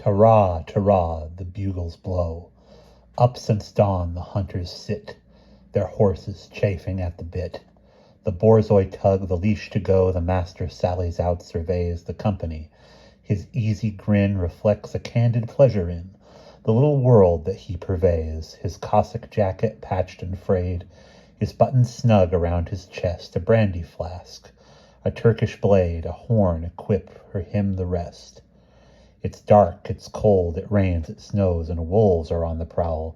Ta-ra, ta-ra, the bugles blow. Up since dawn the hunters sit, their horses chafing at the bit. The borzoi tug the leash to go, the master sallies out, surveys the company. His easy grin reflects a candid pleasure in the little world that he purveys. His Cossack jacket patched and frayed, his buttons snug around his chest, a brandy flask, a Turkish blade, a horn equip for him the rest. It's dark, it's cold, it rains, it snows, and wolves are on the prowl.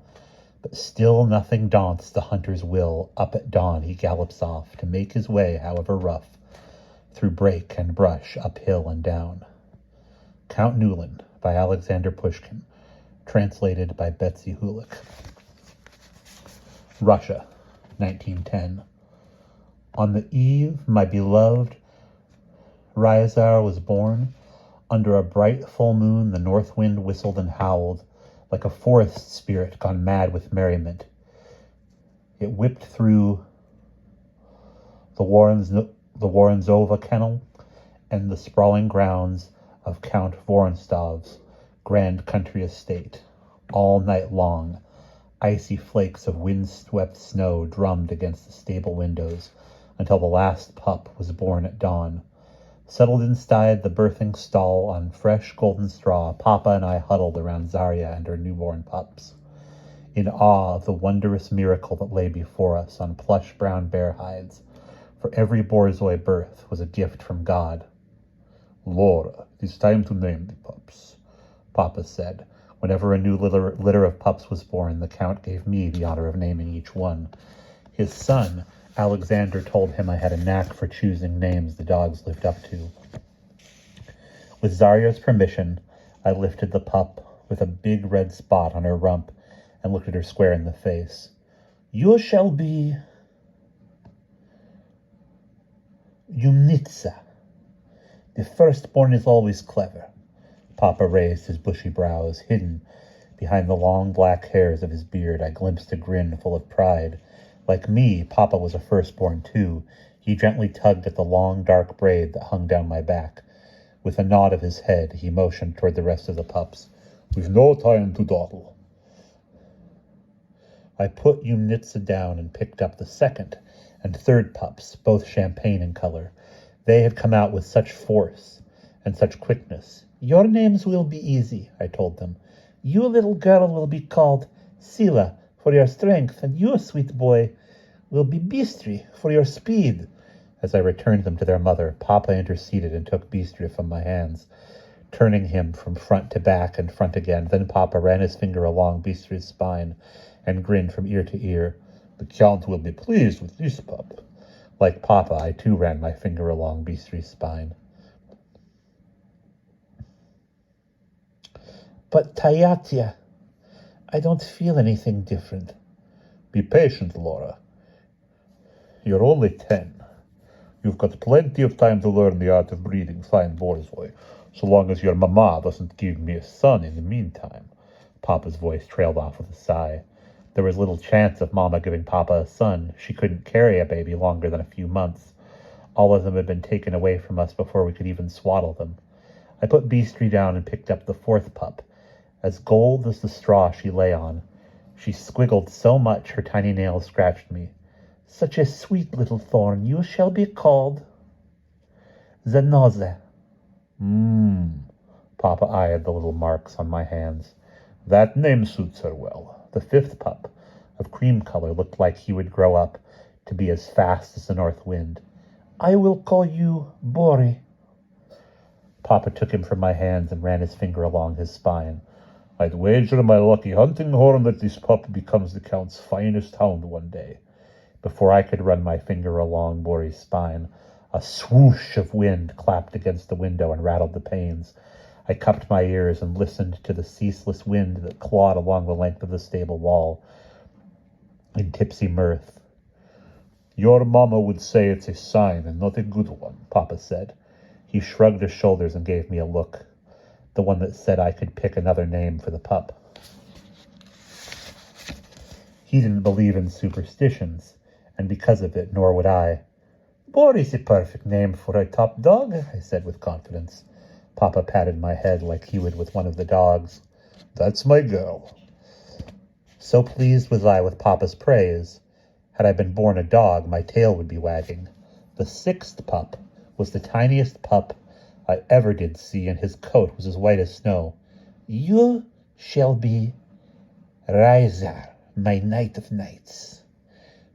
But still nothing daunts the hunter's will. Up at dawn he gallops off to make his way, however rough, through brake and brush, up hill and down. Count Newland by Alexander Pushkin, translated by Betsy Hulick. Russia, 1910. On the eve my beloved Ryazar was born, under a bright full moon the north wind whistled and howled, like a forest spirit gone mad with merriment. It whipped through the Warrenzova kennel and the sprawling grounds of Count Vorontsov's grand country estate. All night long, icy flakes of wind-swept snow drummed against the stable windows until the last pup was born at dawn. Settled inside the birthing stall on fresh golden straw, Papa and I huddled around Zarya and her newborn pups, in awe of the wondrous miracle that lay before us on plush brown bear hides. For every borzoi birth was a gift from God. "Lara, it is time to name the pups," Papa said. Whenever a new litter of pups was born, the Count gave me the honor of naming each one. His son, Alexander, told him I had a knack for choosing names the dogs lived up to. With Zarya's permission, I lifted the pup with a big red spot on her rump and looked at her square in the face. "You shall be Yumnitsa. The firstborn is always clever." Papa raised his bushy brows. Hidden behind the long black hairs of his beard, I glimpsed a grin full of pride. Like me, Papa was a firstborn too. He gently tugged at the long, dark braid that hung down my back. With a nod of his head, he motioned toward the rest of the pups. "We've no time to dawdle." I put Yumnitsa down and picked up the second and third pups, both champagne in color. They had come out with such force and such quickness. "Your names will be easy," I told them. "You, little girl, will be called Sila for your strength, and you, sweet boy, will be Bistri for your speed." As I returned them to their mother, Papa interceded and took Bistri from my hands, turning him from front to back and front again. Then Papa ran his finger along Bistri's spine and grinned from ear to ear. "The Count will be pleased with this pup." Like Papa, I too ran my finger along Bistri's spine. "But Tayatia, I don't feel anything different." "Be patient, Lara. You're only 10. You've got plenty of time to learn the art of breeding fine borzoi, so long as your mama doesn't give me a son in the meantime." Papa's voice trailed off with a sigh. There was little chance of Mama giving Papa a son. She couldn't carry a baby longer than a few months. All of them had been taken away from us before we could even swaddle them. I put Bistri down and picked up the fourth pup. As gold as the straw she lay on, she squiggled so much her tiny nails scratched me. "Such a sweet little thorn, you shall be called Zenoze." Papa eyed the little marks on my hands. "That name suits her well." The fifth pup, of cream color, looked like he would grow up to be as fast as the north wind. "I will call you Bori." Papa took him from my hands and ran his finger along his spine. "I'd wager my lucky hunting horn that this pup becomes the Count's finest hound one day." Before I could run my finger along Bori's spine, a swoosh of wind clapped against the window and rattled the panes. I cupped my ears and listened to the ceaseless wind that clawed along the length of the stable wall in tipsy mirth. "Your mama would say it's a sign and not a good one," Papa said. He shrugged his shoulders and gave me a look, the one that said I could pick another name for the pup. He didn't believe in superstitions, and because of it, nor would I. "Bori's a perfect name for a top dog," I said with confidence. Papa patted my head like he would with one of the dogs. That's my girl. So pleased was I with Papa's praise. Had I been born a dog, my tail would be wagging. The sixth pup was the tiniest pup I ever did see, and his coat was as white as snow. You shall be Riza, my knight of knights.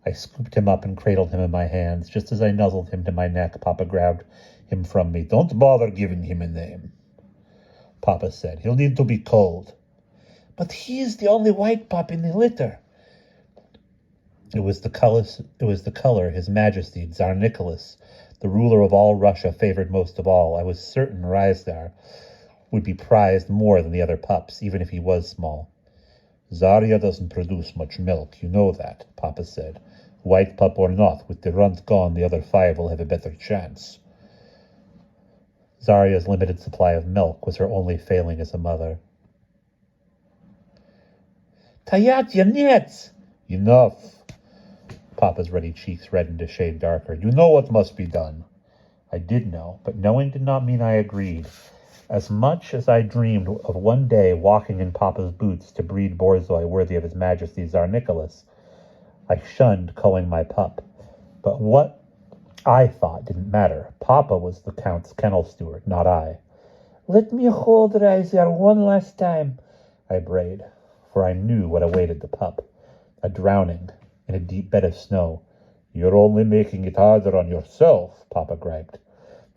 I scooped him up and cradled him in my hands. Just as I nuzzled him to my neck, Papa grabbed him from me. Don't bother giving him a name, Papa said. He'll need to be called. But he is the only white pup in the litter. It was the color His Majesty, Tsar Nicholas, the ruler of all Russia, favored most of all. I was certain Ryzdar would be prized more than the other pups, even if he was small. Zarya doesn't produce much milk, you know that, Papa said. White pup or not, with the runt gone, the other 5 will have a better chance. Zarya's limited supply of milk was her only failing as a mother. Tayatya, нет! Enough! Papa's ruddy cheeks reddened a shade darker. You know what must be done. I did know, but knowing did not mean I agreed. As much as I dreamed of one day walking in Papa's boots to breed Borzoi worthy of His Majesty Tsar Nicholas, I shunned culling my pup. But what I thought didn't matter. Papa was the Count's kennel steward, not I. Let me hold Ryzer one last time, I brayed, for I knew what awaited the pup. A drowning in a deep bed of snow. You're only making it harder on yourself, Papa griped.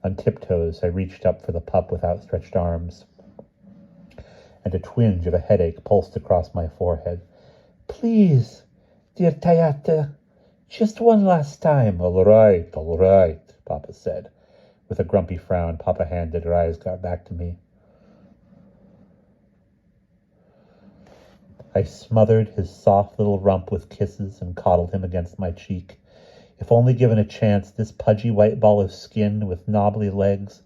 On tiptoes, I reached up for the pup with outstretched arms, and a twinge of a headache pulsed across my forehead. Please, dear Tayata, just one last time. All right, Papa said. With a grumpy frown, Papa handed Ryzgar back to me. I smothered his soft little rump with kisses and coddled him against my cheek. If only given a chance, this pudgy white ball of skin with knobbly legs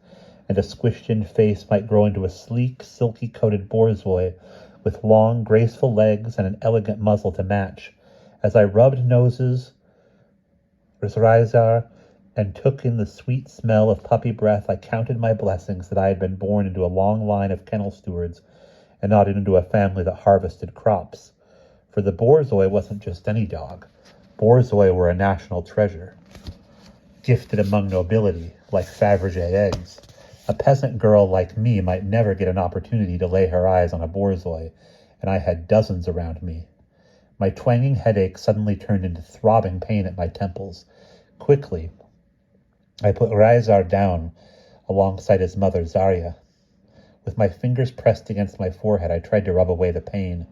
and a squished-in face might grow into a sleek, silky-coated Borzoi with long, graceful legs and an elegant muzzle to match. As I rubbed noses with Ryzar and took in the sweet smell of puppy breath, I counted my blessings that I had been born into a long line of kennel stewards and not into a family that harvested crops. For the Borzoi wasn't just any dog. Borzoi were a national treasure, gifted among nobility, like Fabergé eggs. A peasant girl like me might never get an opportunity to lay her eyes on a Borzoi, and I had dozens around me. My twanging headache suddenly turned into throbbing pain at my temples. Quickly, I put Ryzar down alongside his mother, Zarya. With my fingers pressed against my forehead, I tried to rub away the pain,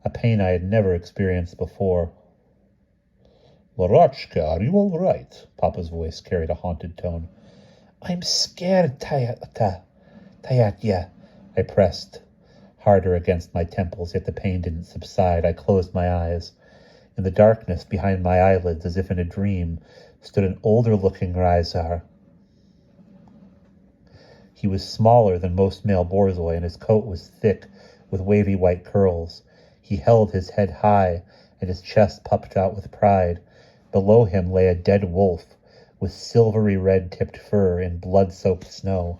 a pain I had never experienced before. Larochka, are you all right? Papa's voice carried a haunted tone. I'm scared, Tayatya. I pressed harder against my temples, yet the pain didn't subside. I closed my eyes. In the darkness behind my eyelids, as if in a dream, stood an older-looking Ryzar. He was smaller than most male Borzoi, and his coat was thick with wavy white curls. He held his head high, and his chest puffed out with pride. Below him lay a dead wolf with silvery red-tipped fur in blood-soaked snow.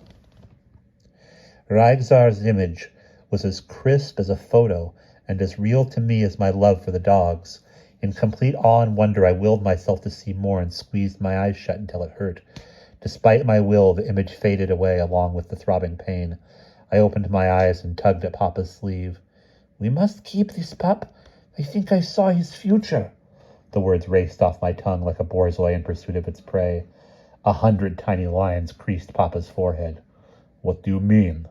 Ryzar's image was as crisp as a photo and as real to me as my love for the dogs. In complete awe and wonder, I willed myself to see more and squeezed my eyes shut until it hurt. Despite my will, the image faded away along with the throbbing pain. I opened my eyes and tugged at Papa's sleeve. We must keep this pup. I think I saw his future. The words raced off my tongue like a Borzoi in pursuit of its prey. 100 tiny lines creased Papa's forehead. What do you mean?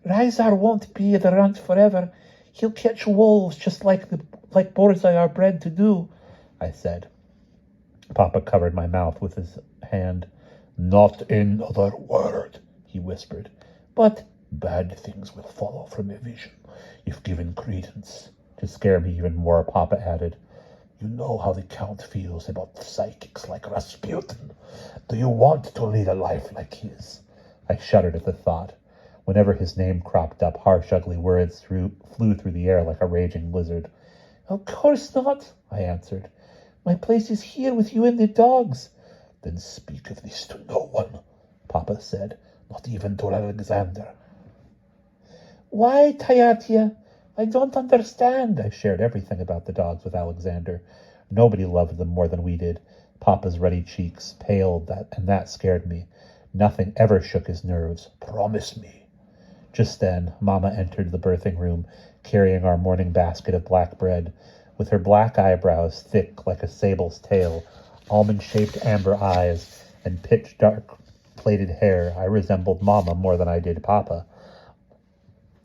Ryzar won't be the runt forever. He'll catch wolves just like Borzoi are bred to do, I said. Papa covered my mouth with his hand. Not another word, he whispered. But bad things will follow from a vision, if given credence. To scare me even more, Papa added, You know how the Count feels about the psychics like Rasputin. Do you want to lead a life like his? I shuddered at the thought. Whenever his name cropped up, harsh, ugly words flew through the air like a raging blizzard. Of course not, I answered. My place is here with you and the dogs. Then speak of this to no one, Papa said, not even to Alexander. Why, Tayatia? I don't understand. I shared everything about the dogs with Alexander. Nobody loved them more than we did. Papa's ruddy cheeks paled, and that scared me. Nothing ever shook his nerves. Promise me. Just then, Mama entered the birthing room, carrying our morning basket of black bread. With her black eyebrows thick like a sable's tail, almond-shaped amber eyes, and pitch-dark plaited hair, I resembled Mama more than I did Papa.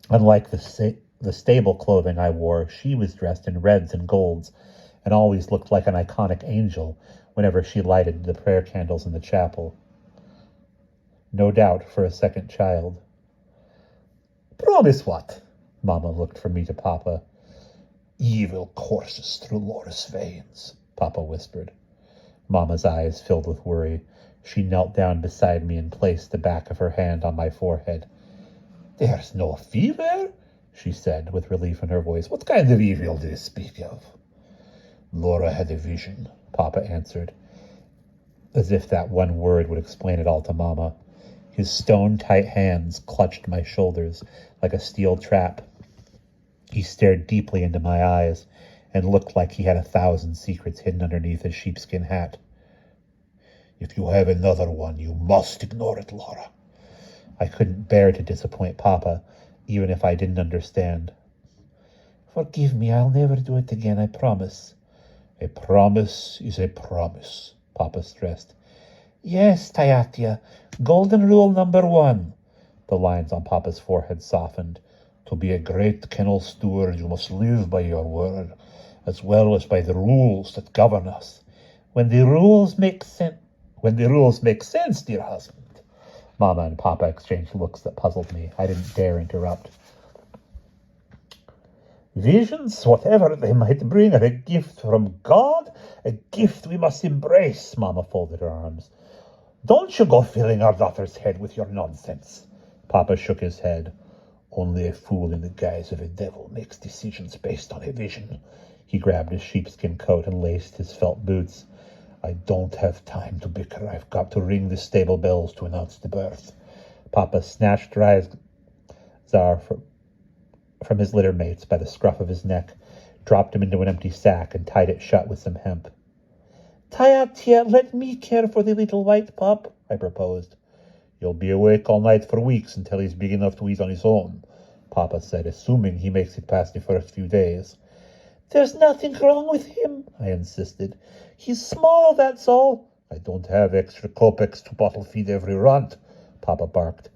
Unlike the stable clothing I wore, she was dressed in reds and golds, and always looked like an iconic angel whenever she lighted the prayer candles in the chapel. No doubt for a second child. Promise what? Mama looked from me to Papa. Evil courses through Laura's veins, Papa whispered. Mama's eyes filled with worry. She knelt down beside me and placed the back of her hand on my forehead. There's no fever, she said with relief in her voice. What kind of evil do you speak of? Laura had a vision, Papa answered, as if that one word would explain it all to Mama. His stone-tight hands clutched my shoulders like a steel trap. He stared deeply into my eyes and looked like he had 1,000 secrets hidden underneath his sheepskin hat. If you have another one, you must ignore it, Lara. I couldn't bear to disappoint Papa, even if I didn't understand. Forgive me, I'll never do it again, I promise. A promise is a promise, Papa stressed. Yes, Tayatia, golden rule number 1. The lines on Papa's forehead softened. To be a great kennel steward, you must live by your word, as well as by the rules that govern us. When the rules make sense, dear husband. Mama and Papa exchanged looks that puzzled me. I didn't dare interrupt. Visions, whatever they might bring, are a gift from God, a gift we must embrace, Mama folded her arms. Don't you go filling our daughter's head with your nonsense. Papa shook his head. Only a fool in the guise of a devil makes decisions based on a vision. He grabbed his sheepskin coat and laced his felt boots. I don't have time to bicker. I've got to ring the stable bells to announce the birth. Papa snatched Ryazar from his litter mates by the scruff of his neck, dropped him into an empty sack, and tied it shut with some hemp. Tayatia, let me care for the little white pup, I proposed. You'll be awake all night for weeks until he's big enough to eat on his own, Papa said, assuming he makes it past the first few days. There's nothing wrong with him, I insisted. He's small, that's all. I don't have extra kopecks to bottle feed every runt, Papa barked.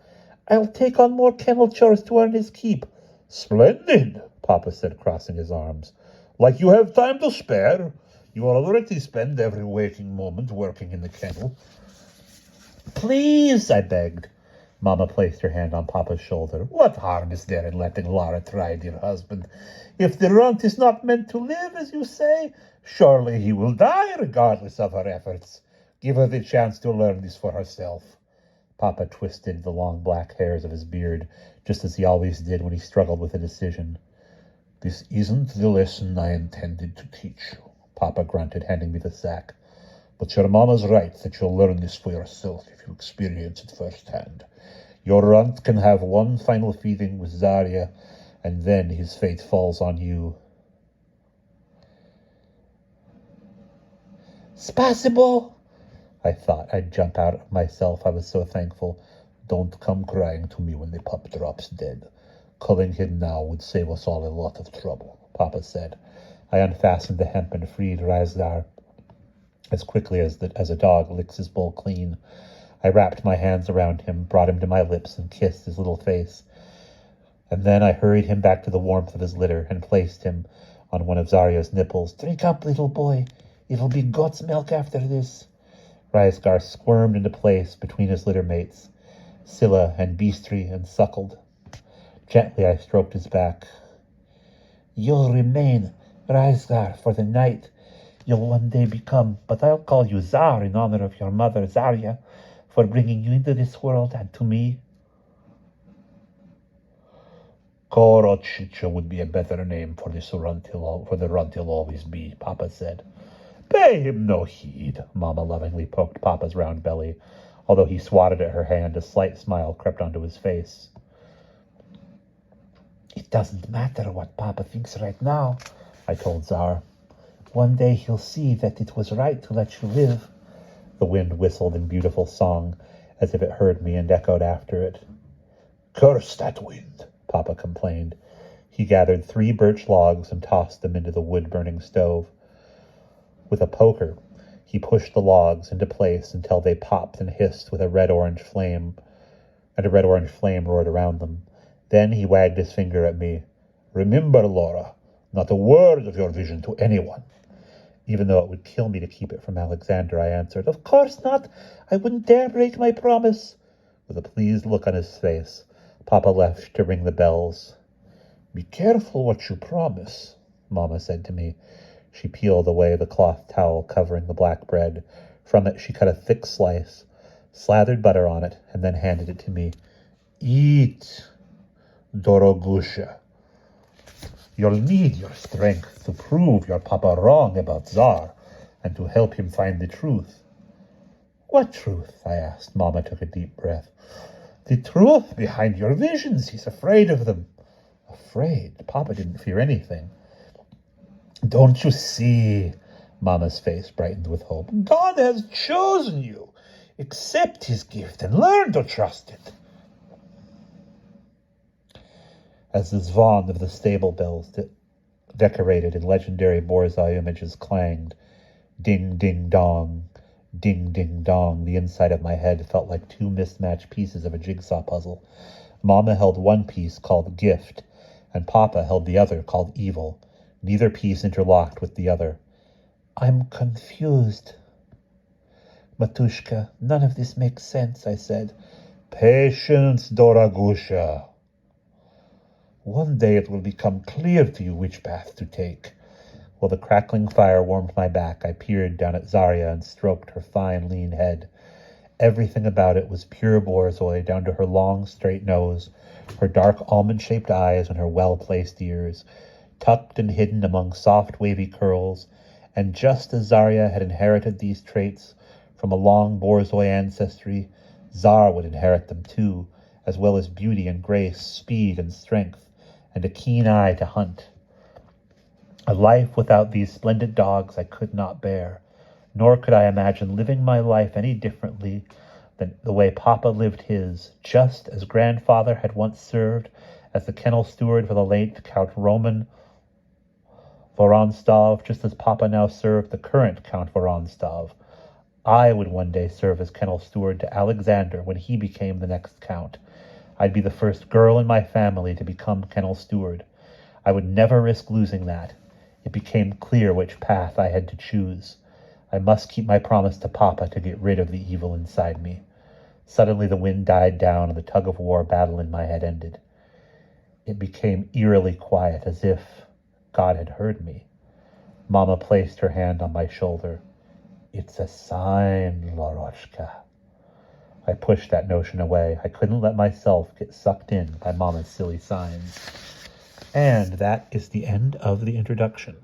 I'll take on more kennel chores to earn his keep. Splendid, Papa said, crossing his arms. Like you have time to spare. You already spend every waking moment working in the kennel. Please, I begged. Mama placed her hand on Papa's shoulder. What harm is there in letting Lara try, dear husband? If the runt is not meant to live, as you say, surely he will die regardless of her efforts. Give her the chance to learn this for herself. Papa twisted the long black hairs of his beard, just as he always did when he struggled with a decision. This isn't the lesson I intended to teach you, Papa grunted, handing me the sack. But your mama's right that you'll learn this for yourself if you experience it firsthand. Your runt can have one final feeding with Zarya, and then his fate falls on you. Spasibo! I thought I'd jump out of myself. I was so thankful. Don't come crying to me when the pup drops dead. Culling him now would save us all a lot of trouble, Papa said. I unfastened the hemp and freed Ryazar as quickly as a dog licks his bowl clean. I wrapped my hands around him, brought him to my lips, and kissed his little face. And then I hurried him back to the warmth of his litter and placed him on one of Zarya's nipples. Drink up, little boy. It'll be goat's milk after this. Ryazgar squirmed into place between his litter mates, Scylla and Beastry, and suckled. Gently I stroked his back. You'll remain Ryazgar for the night. You'll one day become, but I'll call you Zar in honor of your mother Zarya, for bringing you into this world and to me. Korochicha would be a better name for the runt he'll always be, Papa said. Pay him no heed, Mama lovingly poked Papa's round belly. Although he swatted at her hand, a slight smile crept onto his face. It doesn't matter what Papa thinks right now, I told Tsar. One day he'll see that it was right to let you live. The wind whistled in beautiful song, as if it heard me and echoed after it. Curse that wind, Papa complained. He gathered 3 birch logs and tossed them into the wood-burning stove. With a poker, he pushed the logs into place until they popped and hissed with a red-orange flame, and a red-orange flame roared around them. Then he wagged his finger at me. Remember, Lara, not a word of your vision to anyone. Even though it would kill me to keep it from Alexander, I answered, Of course not. I wouldn't dare break my promise. With a pleased look on his face, Papa left to ring the bells. Be careful what you promise, Mama said to me. She peeled away the cloth towel covering the black bread. From it she cut a thick slice, slathered butter on it, and then handed it to me. Eat, Dorogusha. You'll need your strength to prove your Papa wrong about Tsar and to help him find the truth. What truth? I asked. Mama took a deep breath. The truth behind your visions. He's afraid of them. Afraid? Papa didn't fear anything. Don't you see? Mama's face brightened with hope. God has chosen you. Accept his gift and learn to trust it. As the zvan of the stable bells decorated in legendary Borzoi images clanged, ding, ding, dong, ding, ding, dong, the inside of my head felt like 2 mismatched pieces of a jigsaw puzzle. Mama held one piece called gift, and Papa held the other called evil. Neither piece interlocked with the other. I'm confused. Matushka, none of this makes sense, I said. Patience, Dorogusha. One day it will become clear to you which path to take. While the crackling fire warmed my back, I peered down at Zarya and stroked her fine, lean head. Everything about it was pure Borzoi, down to her long, straight nose, her dark almond-shaped eyes, and her well-placed ears, tucked and hidden among soft, wavy curls. And just as Zarya had inherited these traits from a long Borzoi ancestry, Tsar would inherit them too, as well as beauty and grace, speed and strength, and a keen eye to hunt. A life without these splendid dogs I could not bear, nor could I imagine living my life any differently than the way Papa lived his, just as grandfather had once served as the kennel steward for the late Count Roman Vorontsov, just as Papa now served the current Count Vorontsov. I would one day serve as kennel steward to Alexander when he became the next count. I'd be the first girl in my family to become kennel steward. I would never risk losing that. It became clear which path I had to choose. I must keep my promise to Papa to get rid of the evil inside me. Suddenly the wind died down and the tug-of-war battle in my head ended. It became eerily quiet, as if God had heard me. Mama placed her hand on my shoulder. It's a sign, Laroshka. I pushed that notion away. I couldn't let myself get sucked in by Mama's silly signs. And that is the end of the introduction.